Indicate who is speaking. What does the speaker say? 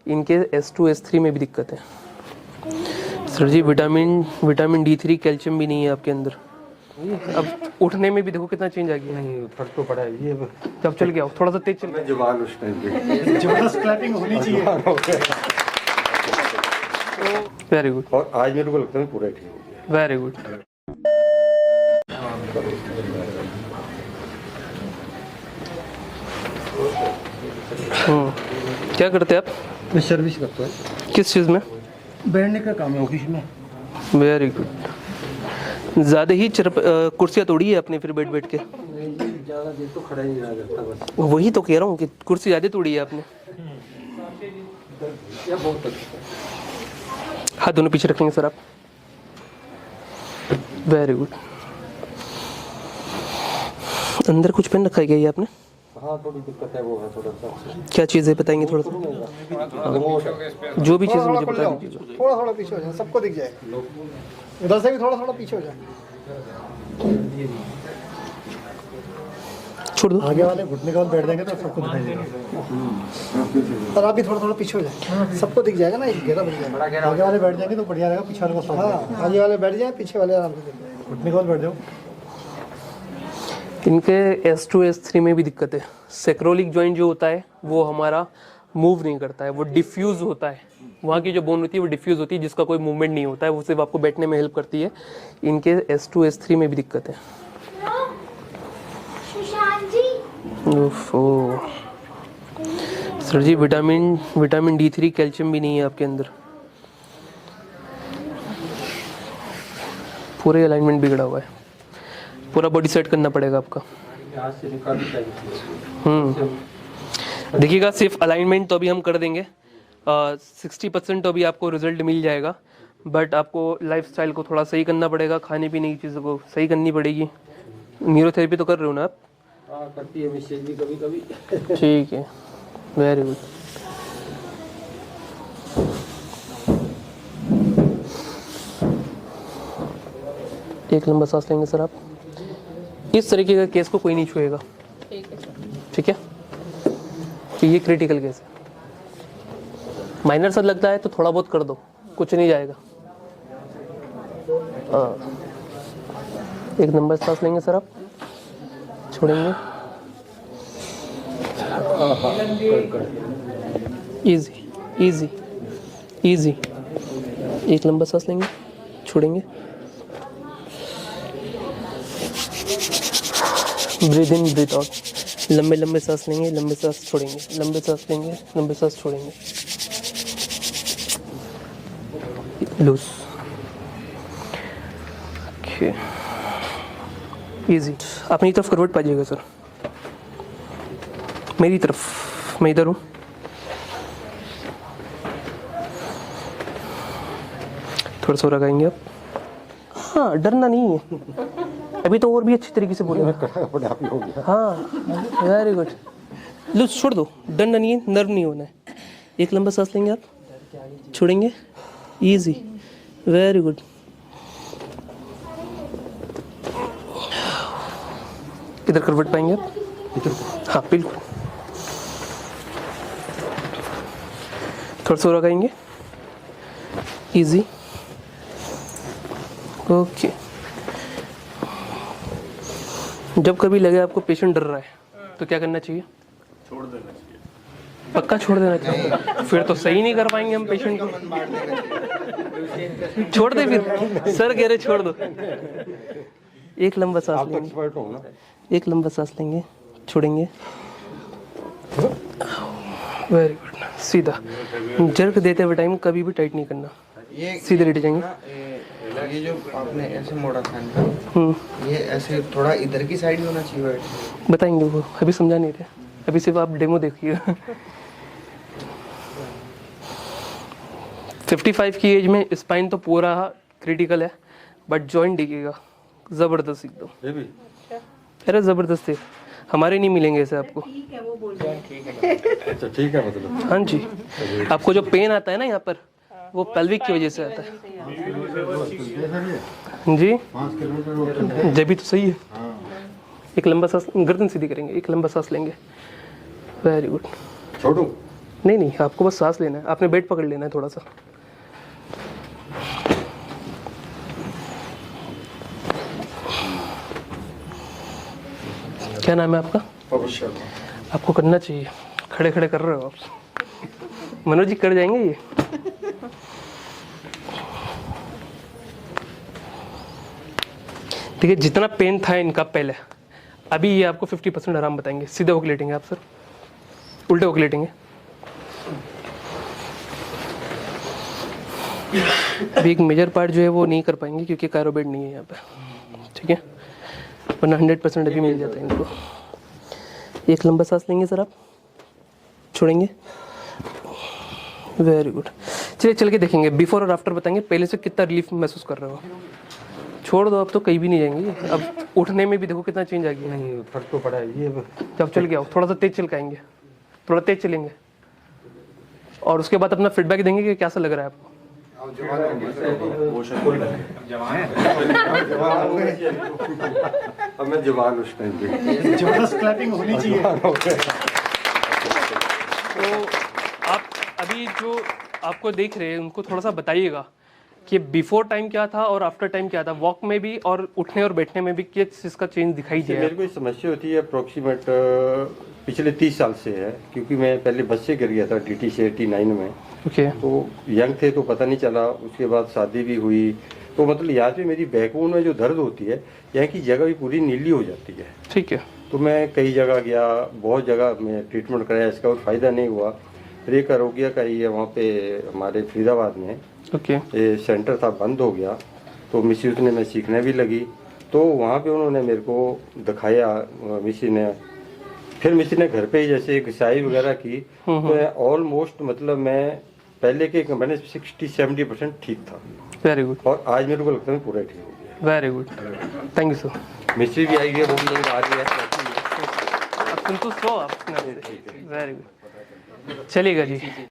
Speaker 1: इनके S2 S3 में भी दिक्कत है। सर जी विटामिन D3 कैल्शियम भी नहीं है आपके अंदर। अब उठने में भी देखो कितना चेंज आ गया।
Speaker 2: नहीं फर्क तो पड़ा है ये।
Speaker 1: जब चल गया थोड़ा सा तेज चल
Speaker 2: मैं जवान उस टाइम पे
Speaker 3: जबरदस्त क्लैपिंग होनी चाहिए।
Speaker 1: Very good.
Speaker 2: और आज मेरे को लगता है पूरा ठीक हो गया।
Speaker 1: Very good. क्या करते हैं आप?
Speaker 2: मैं सर्विस करता हूँ।
Speaker 1: किस चीज़ में?
Speaker 2: बैठने का काम है ऑफिस में।
Speaker 1: Very good. ज़्यादा ही कुर्सियाँ तोड़ी है आपने फिर बैठ बैठ के।
Speaker 2: ज़्यादा देर तो खड़ा ही नहीं रहा जाता बस।
Speaker 1: वही तो कह रहा हूँ कि कुर्सी ज़्यादा तोड़ी है आपने।
Speaker 2: या बहुत अच्छा।
Speaker 1: हाथ दोनों पीछे रखेंगे सर आप। Very good. अंदर कुछ पहन रखा है क्या ये आपने?
Speaker 2: हाँ थोड़ी दिक्कत है वो है थोड़ा सा।
Speaker 1: क्या चीज़ है बताएंगे थोड़ा सा? जो भी चीज़ मुझे बता दीजिए।
Speaker 3: थोड़ा थोड़ा पीछे हो जाए, सबको दिख जाएगा। उधर से भी थोड़ा थोड़ा पीछे हो जाए।
Speaker 1: छोड़ दो।
Speaker 3: आगे वाले घुटने के बाद बैठ जाएंगे तो सबको दिखाई देगा। पर आप भी थोड़ा थोड़ा पीछे हो जाए, सबको दिख जाएगा ना, एक घेरा बन जाएगा। आगे वाले बैठ जाएंगे तो बढ़िया रहेगा, पीछे वाले को सब। हाँ आगे वाले बैठ जाए, पीछे वाले आराम से दिख जाए। घुटने के बाद बैठ जाओ।
Speaker 1: इनके S2 S3 में भी दिक्कत है। सेक्रोलिक जॉइंट जो होता है वो हमारा मूव नहीं करता है, वो डिफ्यूज होता है। वहाँ की जो बोन होती है वो डिफ्यूज होती है, जिसका कोई मूवमेंट नहीं होता है, वो सिर्फ आपको बैठने में हेल्प करती है। इनके S2 S3 में भी दिक्कत है। ओफो सर जी विटामिन D3 कैल्शियम भी नहीं है आपके अंदर। पूरे अलाइनमेंट बिगड़ा हुआ है। पूरा बॉडी सेट करना पड़ेगा आपका। देखिएगा सिर्फ अलाइनमेंट तो अभी हम कर देंगे, 60% तो अभी आपको रिजल्ट मिल जाएगा, बट आपको लाइफस्टाइल को थोड़ा सही करना पड़ेगा, खाने पीने की चीज़ों को सही करनी पड़ेगी। न्यूरोथेरेपी तो कर रहे हो ना आप?
Speaker 2: हाँ करती है मिसेज भी कभी कभी।
Speaker 1: ठीक है वेरी गुड। एक लंबा सांस लेंगे सर आप। इस तरीके का केस को कोई नहीं छुएगा, ठीक है? तो ये क्रिटिकल केस है। माइनर सा लगता है तो थोड़ा बहुत कर दो, कुछ नहीं जाएगा। हाँ एक लंबा सांस लेंगे सर आप, छोड़ेंगे। Easy easy easy. एक लंबा सांस लेंगे, छोड़ेंगे। ब्रीथ इन ब्रीथ आउट। लंबे लंबे सांस लेंगे, लंबे सांस छोड़ेंगे, लंबे सांस लेंगे, लंबे सांस छोड़ेंगे। लूज। Okay easy. अपनी तरफ करवट पाइएगा सर, मेरी तरफ। मैं इधर हूँ। थोड़ा सा लगाएंगे आप। हाँ डरना नहीं है, अभी तो और भी अच्छी तरीके से बोलेगा।
Speaker 2: अपने आप ही हो गया।
Speaker 1: हाँ वेरी गुड। लो छोड़ दो, डरना नहीं है, नर्व नहीं होना है। एक लंबा सांस लेंगे आप, छोड़ेंगे। Easy very good. इधर करवट पाएंगे आप? हाँ बिल्कुल। थोड़ा सा लगाएंगे। Easy okay. जब कभी लगे आपको पेशेंट डर रहा है तो क्या करना चाहिए?
Speaker 4: छोड़ देना चाहिए।
Speaker 1: पक्का छोड़ देना चाहिए? फिर तो सही नहीं कर पाएंगे हम पेशेंट को। छोड़ दे फिर, सर कह रहे छोड़ दो। एक लंबा सांस
Speaker 2: आप तो
Speaker 1: लेंगे,
Speaker 2: एक्सपर्ट हो ना।
Speaker 1: एक लंबा सांस लेंगे, छोड़ेंगे। Very good. सीधा जर्क देते हुए टाइम कभी भी टाइट नहीं करना, सीधे लेटे जाएंगे।
Speaker 5: ये जो आपने ऐसे मोड़ा था ये ऐसे थोड़ा इधर की साइड होना चाहिए।
Speaker 1: बताएंगे वो, अभी समझा नहीं रहे, अभी सिर्फ आप डेमो देखिएगा। 55 की एज में स्पाइन तो पूरा क्रिटिकल है, बट जॉइंट दिखेगा जबरदस्त एकदम।
Speaker 2: ये भी
Speaker 1: अरे जबरदस्त है, हमारे नहीं मिलेंगे ऐसे आपको।
Speaker 2: अच्छा ठीक है मतलब।
Speaker 1: हाँ जी, आपको जो पेन आता है ना यहाँ पर, वो पेल्विक की वजह से आता है जी।
Speaker 2: 5 किलोमीटर
Speaker 1: जब तो सही है। एक लंबा सांस, गर्दन सीधी करेंगे, एक लंबा सांस लेंगे। Very good.
Speaker 2: छोड़ू
Speaker 1: नहीं नहीं, आपको बस सांस लेना है, आपने बेड पकड़ लेना है थोड़ा सा। क्या नाम है आपका? आपको करना चाहिए, खड़े खड़े कर रहे हो आप। मनोज जी कर जाएंगे ये? देखिए जितना पेन था इनका पहले, अभी ये आपको 50% आराम बताएंगे। सीधे होकर लेटेंगे आप सर, उल्टे होकर लेटेंगे। अभी एक मेजर पार्ट जो है वो नहीं कर पाएंगे क्योंकि कायरोबेड नहीं है यहाँ पे, ठीक है, वरना 100% अभी मिल जाता है इनको। एक लंबा सांस लेंगे सर आप, छोड़ेंगे, वेरी गुड। चलिए चल के देखेंगे, बिफोर और आफ्टर बताएंगे, पहले से कितना रिलीफ महसूस कर रहे हो। छोड़ दो, अब तो कहीं भी नहीं जाएंगे। अब उठने में भी देखो कितना चेंज आ गया।
Speaker 2: नहीं फर्क तो पड़ा है ये।
Speaker 1: जब चल के आओ, थोड़ा सा तेज चलकाएंगे, थोड़ा तेज चलेंगे, और उसके बाद अपना फीडबैक देंगे कि कैसा लग रहा है आपको।
Speaker 2: अब मैं जवान उस टाइम पे
Speaker 3: जबरदस्त क्लैपिंग होनी चाहिए।
Speaker 1: तो आप अभी जो आपको देख रहे हैं उनको थोड़ा सा बताइएगा कि बिफोर टाइम क्या था और आफ्टर टाइम क्या था, वॉक में भी और उठने और बैठने में भी किस चीज़ का चेंज दिखाई दिया है?
Speaker 2: मेरे को ये समस्या होती है अप्रोक्सीमेट पिछले 30 साल से है, क्योंकि मैं पहले बस से गिर गया था टीटी से 89 में।
Speaker 1: ओके।
Speaker 2: तो यंग थे तो पता नहीं चला, उसके बाद शादी भी हुई, तो मतलब यहाँ पे मेरी बैकबोन में जो दर्द होती है, यहाँ की जगह भी पूरी नीली हो जाती है।
Speaker 1: ठीक है।
Speaker 2: तो मैं कई जगह गया, बहुत जगह मैं ट्रीटमेंट कराया, इसका कोई फ़ायदा नहीं हुआ। फिर एक आरोग्य का ही है वहाँ पे हमारे फरीदाबाद में,
Speaker 1: ओके।
Speaker 2: ये सेंटर था, बंद हो गया। तो मिसी ने मैं सीखने भी लगी, तो वहाँ पे उन्होंने मेरे को दिखाया मिसी ने। फिर मिसी ने घर पे ही जैसे घिसाई वगैरह की, तो मैं ऑलमोस्ट मतलब मैं पहले के मैंने 60-70% ठीक था।
Speaker 1: Very good.
Speaker 2: और आज मेरे को लगता है पूरा ठीक हो गया।
Speaker 1: Very good, thank you sir.
Speaker 2: मिस्त्री भी आई है, वो भी लोग आ रही है।
Speaker 1: आप संतुष्ट हो आप? वेरी गुड, चलिएगा जी।